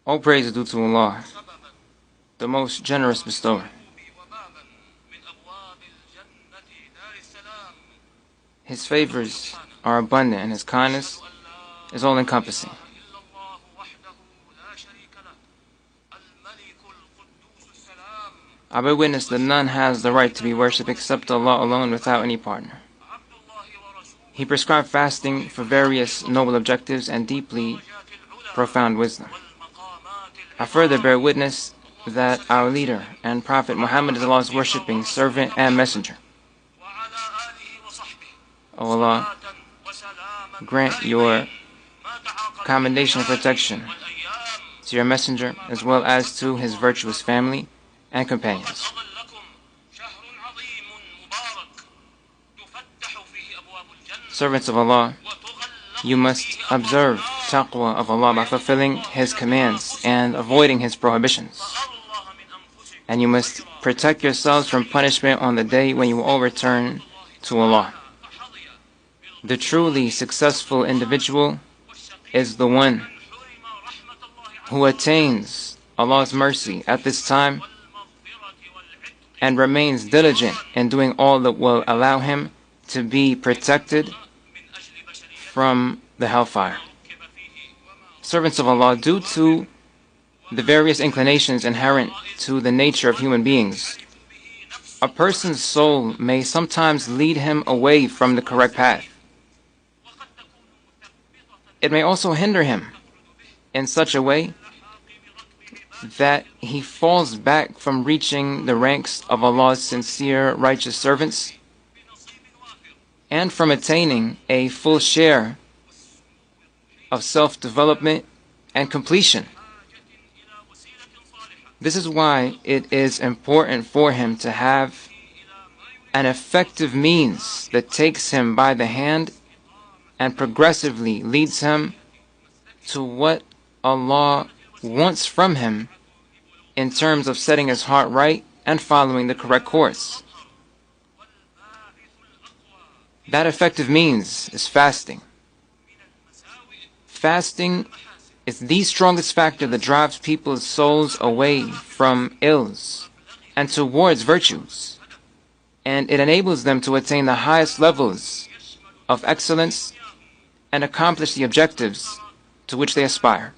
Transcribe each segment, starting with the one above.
All praise is due to Allah, the most generous bestower. His favors are abundant and His kindness is all-encompassing. I bear witness that none has the right to be worshipped except Allah alone without any partner. He prescribed fasting for various noble objectives and deeply profound wisdom. I further bear witness that our leader and Prophet Muhammad is Allah's worshipping servant and messenger. O Allah, grant your commendation and protection to your messenger as well as to his virtuous family and companions. Servants of Allah, you must observe taqwa of Allah by fulfilling His commands and avoiding His prohibitions. And you must protect yourselves from punishment on the day when you will all return to Allah. The truly successful individual is the one who attains Allah's mercy at this time and remains diligent in doing all that will allow him to be protected from the hellfire. Servants of Allah, due to the various inclinations inherent to the nature of human beings, a person's soul may sometimes lead him away from the correct path. It may also hinder him in such a way that he falls back from reaching the ranks of Allah's sincere righteous servants and from attaining a full share of self-development and completion. This is why it is important for him to have an effective means that takes him by the hand and progressively leads him to what Allah wants from him in terms of setting his heart right and following the correct course. That effective means is fasting. Fasting is the strongest factor that drives people's souls away from ills and towards virtues, and it enables them to attain the highest levels of excellence and accomplish the objectives to which they aspire.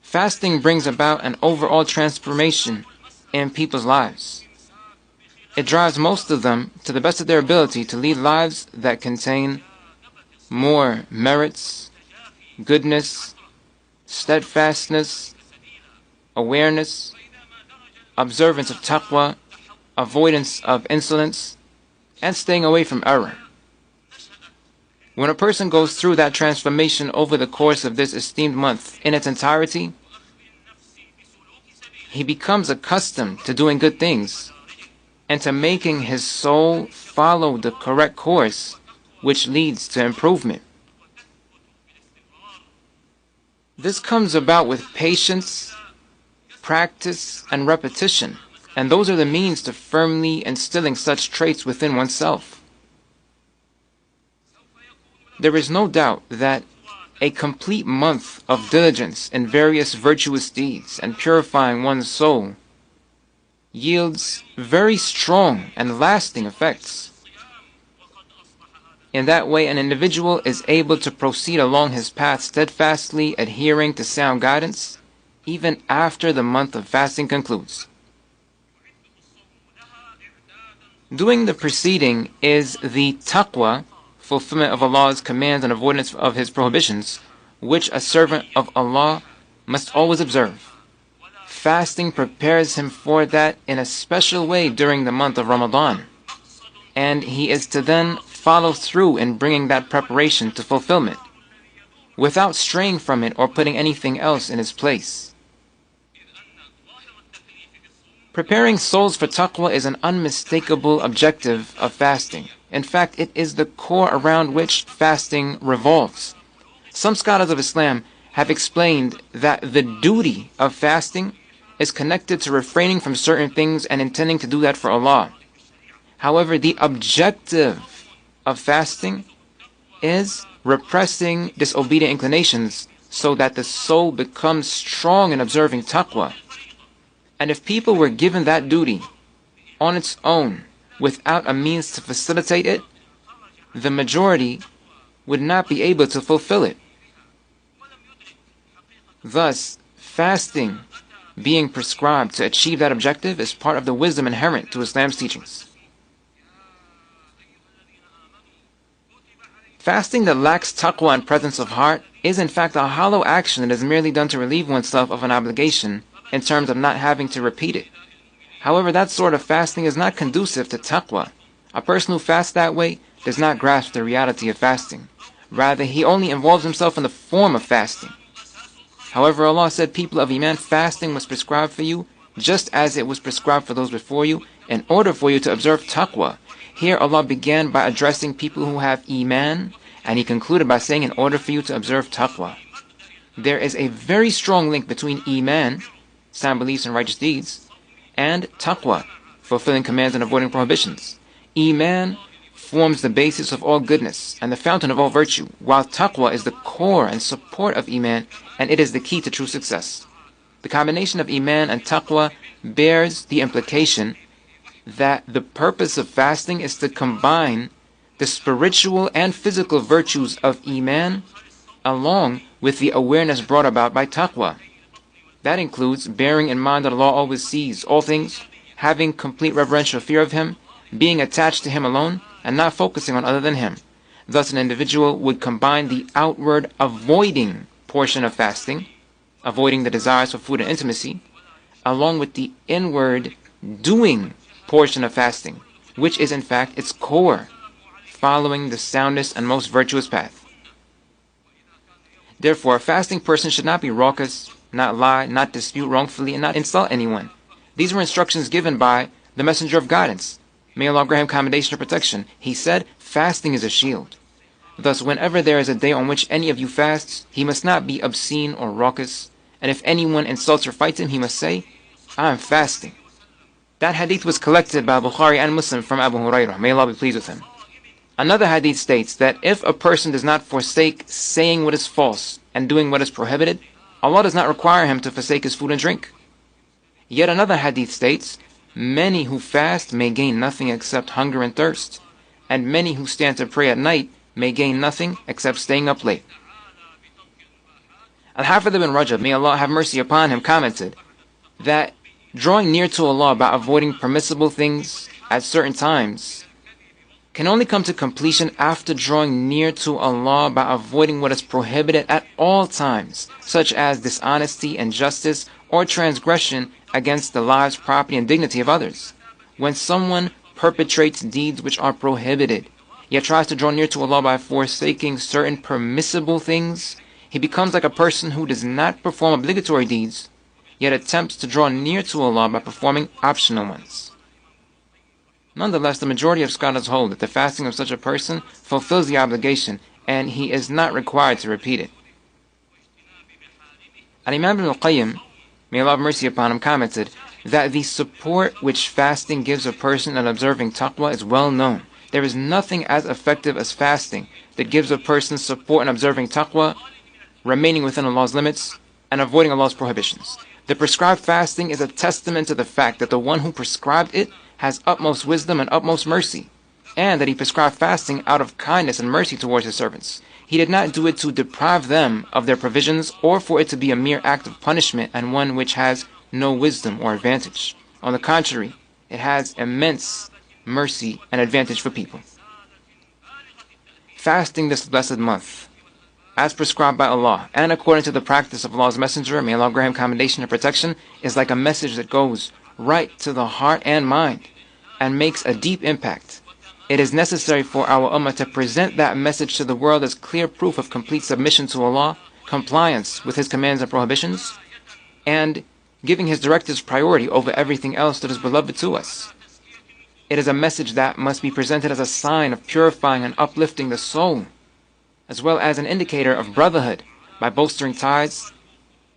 Fasting brings about an overall transformation in people's lives. It drives most of them, to the best of their ability, to lead lives that contain more merits, goodness, steadfastness, awareness, observance of taqwa, avoidance of insolence, and staying away from error. When a person goes through that transformation over the course of this esteemed month in its entirety, he becomes accustomed to doing good things and to making his soul follow the correct course, which leads to improvement. This comes about with patience, practice, and repetition, and those are the means to firmly instilling such traits within oneself. There is no doubt that a complete month of diligence in various virtuous deeds and purifying one's soul yields very strong and lasting effects. In that way, an individual is able to proceed along his path steadfastly adhering to sound guidance even after the month of fasting concludes. Doing the preceding is the taqwa, fulfillment of Allah's commands and avoidance of His prohibitions, which a servant of Allah must always observe. Fasting prepares him for that in a special way during the month of Ramadan, and he is to then follow through in bringing that preparation to fulfillment, without straying from it or putting anything else in its place. Preparing souls for taqwa is an unmistakable objective of fasting. In fact, it is the core around which fasting revolves. Some scholars of Islam have explained that the duty of fasting is connected to refraining from certain things and intending to do that for Allah. However, the objective of fasting is repressing disobedient inclinations so that the soul becomes strong in observing taqwa. And if people were given that duty on its own without a means to facilitate it, the majority would not be able to fulfill it. Thus, fasting being prescribed to achieve that objective is part of the wisdom inherent to Islam's teachings. Fasting that lacks taqwa and presence of heart is in fact a hollow action that is merely done to relieve oneself of an obligation in terms of not having to repeat it. However, that sort of fasting is not conducive to taqwa. A person who fasts that way does not grasp the reality of fasting. Rather, he only involves himself in the form of fasting. However, Allah said, people of Iman, fasting was prescribed for you just as it was prescribed for those before you in order for you to observe taqwa. Here Allah began by addressing people who have Iman, and He concluded by saying in order for you to observe taqwa. There is a very strong link between Iman, sound beliefs and righteous deeds, and taqwa, fulfilling commands and avoiding prohibitions. Iman forms the basis of all goodness and the fountain of all virtue, while taqwa is the core and support of Iman, and it is the key to true success. The combination of Iman and taqwa bears the implication that the purpose of fasting is to combine the spiritual and physical virtues of Iman along with the awareness brought about by taqwa. That includes bearing in mind that Allah always sees all things, having complete reverential fear of Him, being attached to Him alone, and not focusing on other than Him. Thus an individual would combine the outward avoiding portion of fasting, avoiding the desires for food and intimacy, along with the inward doing portion of fasting, which is in fact its core, following the soundest and most virtuous path. Therefore, a fasting person should not be raucous, not lie, not dispute wrongfully, and not insult anyone. These were instructions given by the Messenger of Guidance. May Allah grant him commendation or protection. He said, fasting is a shield. Thus, whenever there is a day on which any of you fasts, he must not be obscene or raucous, and if anyone insults or fights him, he must say, I am fasting. That hadith was collected by Bukhari and Muslim from Abu Hurairah. May Allah be pleased with him. Another hadith states that if a person does not forsake saying what is false and doing what is prohibited, Allah does not require him to forsake his food and drink. Yet another hadith states, many who fast may gain nothing except hunger and thirst, and many who stand to pray at night may gain nothing except staying up late. Al-Hafidh ibn Rajab, may Allah have mercy upon him, commented that drawing near to Allah by avoiding permissible things at certain times can only come to completion after drawing near to Allah by avoiding what is prohibited at all times, such as dishonesty, injustice, or transgression against the lives, property, and dignity of others. When someone perpetrates deeds which are prohibited, yet tries to draw near to Allah by forsaking certain permissible things, he becomes like a person who does not perform obligatory deeds, yet attempts to draw near to Allah by performing optional ones. Nonetheless, the majority of scholars hold that the fasting of such a person fulfills the obligation, and he is not required to repeat it. Al-Imam ibn al-Qayyim, may Allah have mercy upon him, commented that the support which fasting gives a person in observing taqwa is well known. There is nothing as effective as fasting that gives a person support in observing taqwa, remaining within Allah's limits, and avoiding Allah's prohibitions. The prescribed fasting is a testament to the fact that the one who prescribed it has utmost wisdom and utmost mercy, and that he prescribed fasting out of kindness and mercy towards his servants. He did not do it to deprive them of their provisions or for it to be a mere act of punishment and one which has no wisdom or advantage. On the contrary, it has immense mercy and advantage for people. Fasting this blessed month, as prescribed by Allah and according to the practice of Allah's Messenger, may Allah grant him commendation and protection, is like a message that goes right to the heart and mind and makes a deep impact. It is necessary for our ummah to present that message to the world as clear proof of complete submission to Allah, compliance with His commands and prohibitions, and giving His directives priority over everything else that is beloved to us. It is a message that must be presented as a sign of purifying and uplifting the soul, as well as an indicator of brotherhood by bolstering ties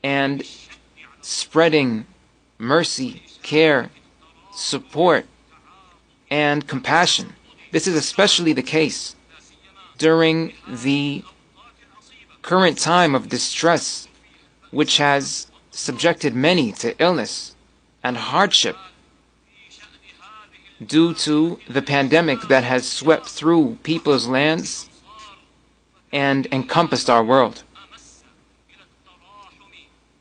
and spreading mercy, care, support, and compassion. This is especially the case during the current time of distress, which has subjected many to illness and hardship due to the pandemic that has swept through people's lands and encompassed our world.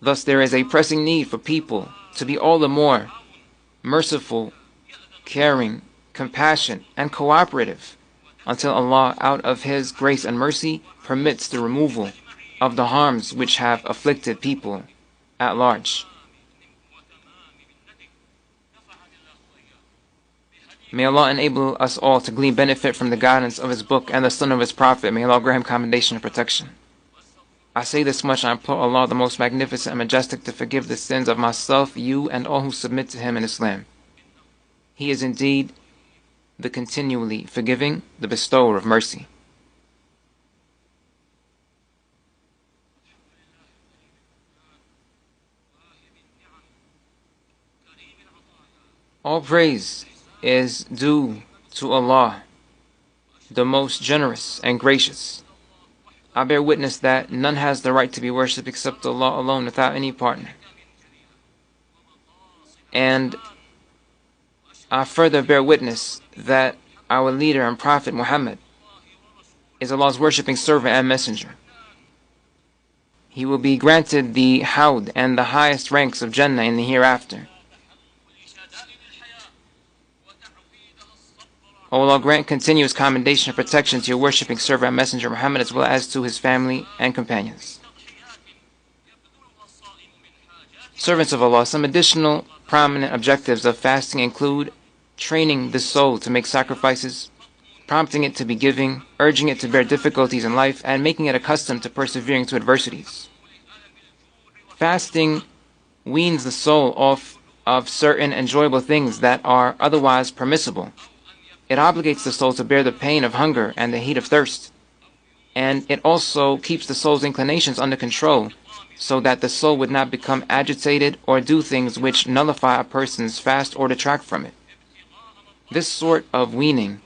Thus, there is a pressing need for people to be all the more merciful, caring, compassionate, and cooperative until Allah, out of His grace and mercy, permits the removal of the harms which have afflicted people at large. May Allah enable us all to glean benefit from the guidance of His book and the sunnah of His Prophet. May Allah grant him commendation and protection. I say this much, I implore Allah, the most magnificent and majestic, to forgive the sins of myself, you, and all who submit to Him in Islam. He is indeed the continually forgiving, the bestower of mercy. All praise is due to Allah, the most generous and gracious. I bear witness that none has the right to be worshipped except Allah alone, without any partner. And I further bear witness that our leader and Prophet Muhammad is Allah's worshipping servant and messenger. He will be granted the Hawd and the highest ranks of Jannah in the hereafter. O Allah, grant continuous commendation and protection to your worshipping servant and messenger Muhammad, as well as to his family and companions. Servants of Allah, some additional prominent objectives of fasting include training the soul to make sacrifices, prompting it to be giving, urging it to bear difficulties in life, and making it accustomed to persevering to adversities. Fasting weans the soul off of certain enjoyable things that are otherwise permissible. It obligates the soul to bear the pain of hunger and the heat of thirst. And it also keeps the soul's inclinations under control, so that the soul would not become agitated or do things which nullify a person's fast or detract from it. This sort of weaning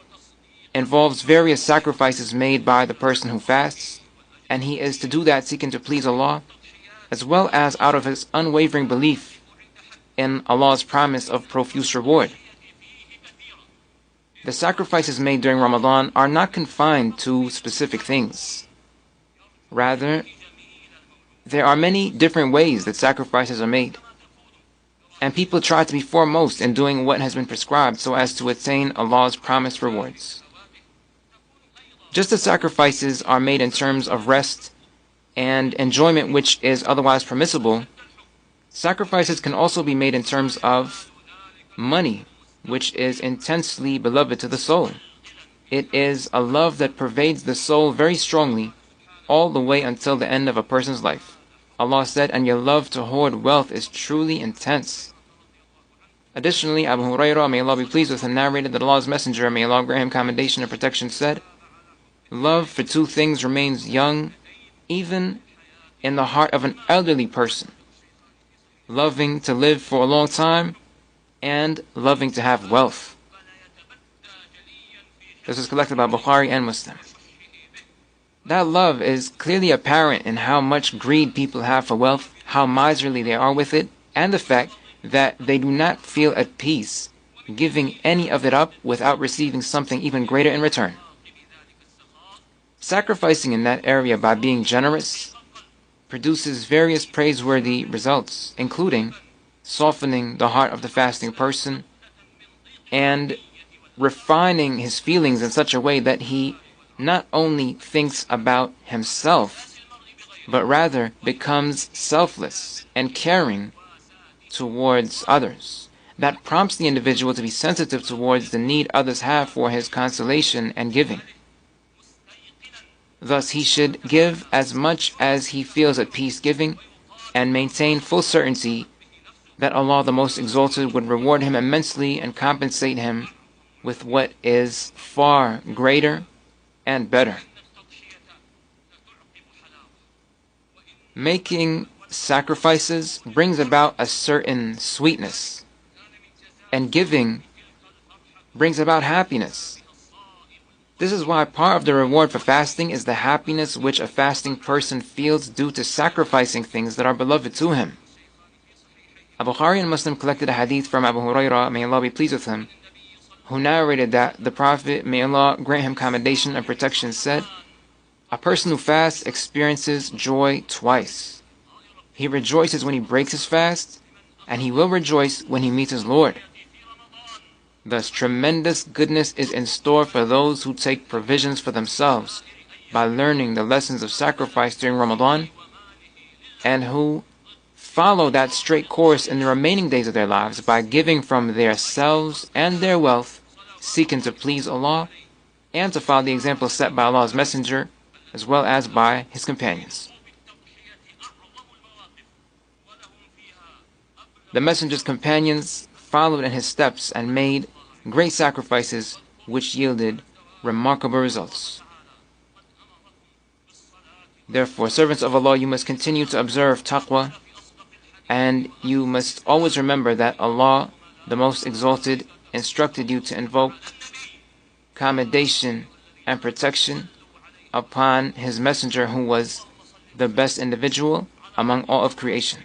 involves various sacrifices made by the person who fasts, and he is to do that seeking to please Allah, as well as out of his unwavering belief in Allah's promise of profuse reward. The sacrifices made during Ramadan are not confined to specific things. Rather, there are many different ways that sacrifices are made, and people try to be foremost in doing what has been prescribed so as to attain Allah's promised rewards. Just as sacrifices are made in terms of rest and enjoyment which is otherwise permissible, sacrifices can also be made in terms of money, which is intensely beloved to the soul. It is a love that pervades the soul very strongly all the way until the end of a person's life. Allah said, "And your love to hoard wealth is truly intense." Additionally, Abu Hurairah, may Allah be pleased with him, narrated that Allah's Messenger, may Allah grant him commendation and protection, said, "Love for two things remains young even in the heart of an elderly person: loving to live for a long time and loving to have wealth." This is collected by Bukhari and Muslim. That love is clearly apparent in how much greed people have for wealth, how miserly they are with it, and the fact that they do not feel at peace giving any of it up without receiving something even greater in return. Sacrificing in that area by being generous produces various praiseworthy results, including softening the heart of the fasting person and refining his feelings in such a way that he not only thinks about himself, but rather becomes selfless and caring towards others. That prompts the individual to be sensitive towards the need others have for his consolation and giving. Thus, he should give as much as he feels at peace giving, and maintain full certainty that Allah the Most Exalted would reward him immensely and compensate him with what is far greater and better. Making sacrifices brings about a certain sweetness, and giving brings about happiness. This is why part of the reward for fasting is the happiness which a fasting person feels due to sacrificing things that are beloved to him. Al-Bukhari and Muslim collected a hadith from Abu Hurairah, may Allah be pleased with him, who narrated that the Prophet, may Allah grant him commendation and protection, said, "A person who fasts experiences joy twice. He rejoices when he breaks his fast, and he will rejoice when he meets his Lord. Thus, tremendous goodness is in store for those who take provisions for themselves by learning the lessons of sacrifice during Ramadan, and who follow that straight course in the remaining days of their lives by giving from their selves and their wealth, seeking to please Allah and to follow the example set by Allah's Messenger as well as by his companions." The Messenger's companions followed in his steps and made great sacrifices which yielded remarkable results. Therefore, servants of Allah, you must continue to observe taqwa, and you must always remember that Allah, the Most Exalted, instructed you to invoke commendation and protection upon His Messenger, who was the best individual among all of creation.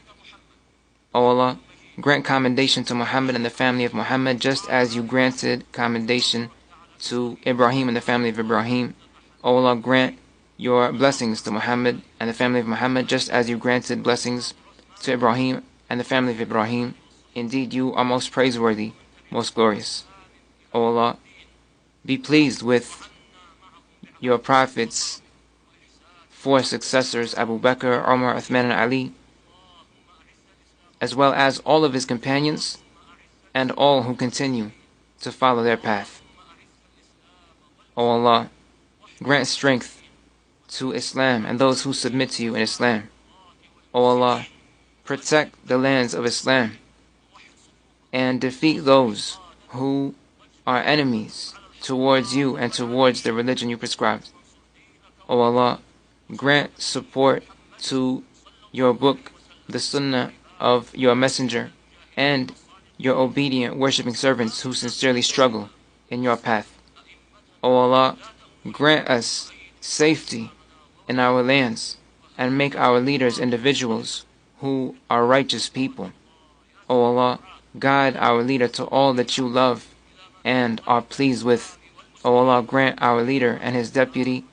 O Allah, grant commendation to Muhammad and the family of Muhammad, just as you granted commendation to Ibrahim and the family of Ibrahim. O Allah, grant your blessings to Muhammad and the family of Muhammad, just as you granted blessings to Ibrahim and the family of Ibrahim. Indeed, you are most praiseworthy, most glorious. O Allah, be pleased with your Prophet's 4 successors, Abu Bakr, Umar, Uthman, and Ali, as well as all of his companions and all who continue to follow their path. O Allah, grant strength to Islam and those who submit to you in Islam. O Allah, protect the lands of Islam and defeat those who are enemies towards you and towards the religion you prescribed. O Allah, grant support to your book, the Sunnah of your Messenger, and your obedient worshipping servants who sincerely struggle in your path. O Allah, grant us safety in our lands and make our leaders individuals who are righteous people. O Allah, guide our leader to all that you love and are pleased with. O Allah, grant our leader and his deputy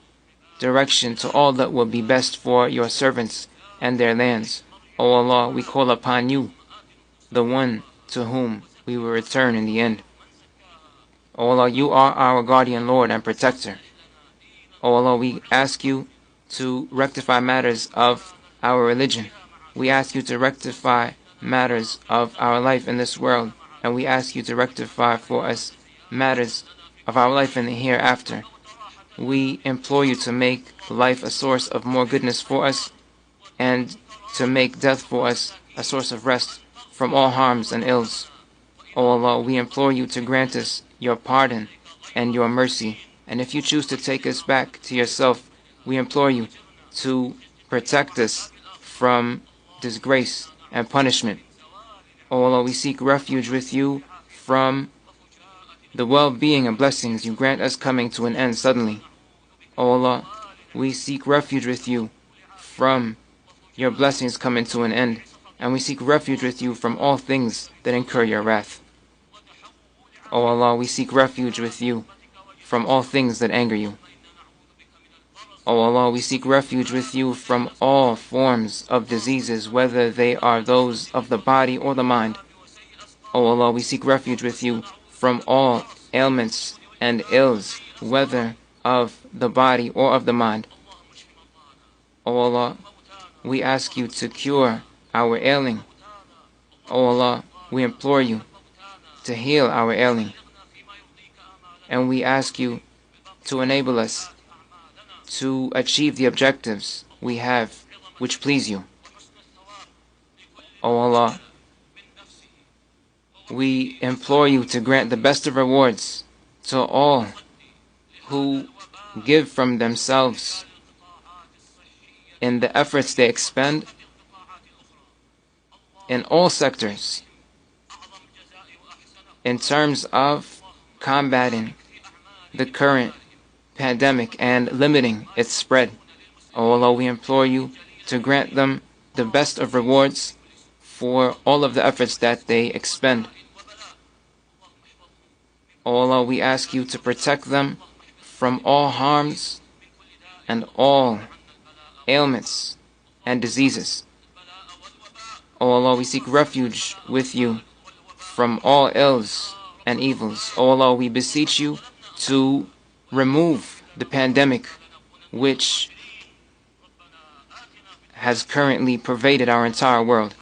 direction to all that will be best for your servants and their lands. O Allah, we call upon you, the one to whom we will return in the end. O Allah, you are our guardian Lord and protector. O Allah, we ask you to rectify matters of our religion. We ask you to rectify matters of our life in this world, and we ask you to rectify for us matters of our life in the hereafter. We implore you to make life a source of more goodness for us, and to make death for us a source of rest from all harms and ills. O Allah, we implore you to grant us your pardon and your mercy, and if you choose to take us back to yourself, we implore you to protect us from disgrace and punishment. O Allah, we seek refuge with you from the well-being and blessings you grant us coming to an end suddenly. O Allah, we seek refuge with you from your blessings coming to an end, and we seek refuge with you from all things that incur your wrath. O Allah, we seek refuge with you from all things that anger you. O Allah, we seek refuge with you from all forms of diseases, whether they are those of the body or the mind. O Allah, we seek refuge with you from all ailments and ills, whether of the body or of the mind. O Allah, we ask you to cure our ailing. O Allah, we implore you to heal our ailing. And we ask you to enable us to achieve the objectives we have which please you. O Allah, we implore you to grant the best of rewards to all who give from themselves in the efforts they expend in all sectors in terms of combating the current pandemic and limiting its spread. O Allah, we implore you to grant them the best of rewards for all of the efforts that they expend. O Allah, we ask you to protect them from all harms and all ailments and diseases. O Allah, we seek refuge with you from all ills and evils. O Allah, we beseech you to remove the pandemic which has currently pervaded our entire world.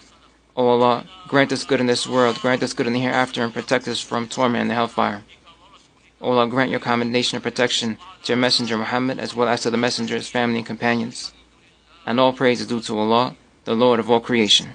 O Allah, grant us good in this world, grant us good in the hereafter, and protect us from torment and the hellfire. O Allah, grant your commendation and protection to your messenger Muhammad, as well as to the messenger's family and companions. And all praise is due to Allah, the Lord of all creation.